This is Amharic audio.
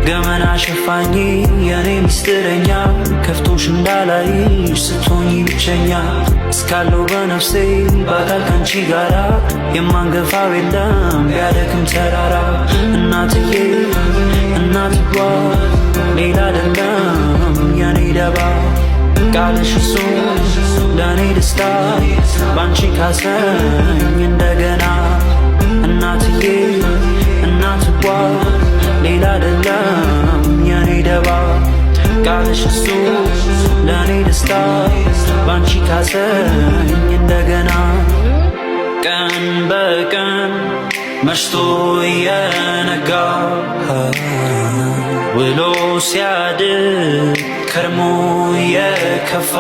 ገመና ሸፋኝ የኔ ሚስጥረኛ ከፍቶሽ እንዳላይሽ ስትሆኚ ብቸኛ እስካለው በነፍሴ በአካል ካንቺ ጋራ የማንገፋው የለም ቢያደክም ተራራ እናትዬ እናትዋ ሌላ አይደለም የኔ ደባ ቃልሽ እሱ ለእኔ ደስታ ባንቺ ካሰኝ እንደገና እናትዬ እናትዋ ሌላ አይደለም የኔ ደባ ቃልሽ እሱ ለእኔ ደስታ ባንቺ ካሰኝ እንደገና ቀን በቀን መሽቶ የነጋ ውሎ ሲያድር ከርሞ የከፋ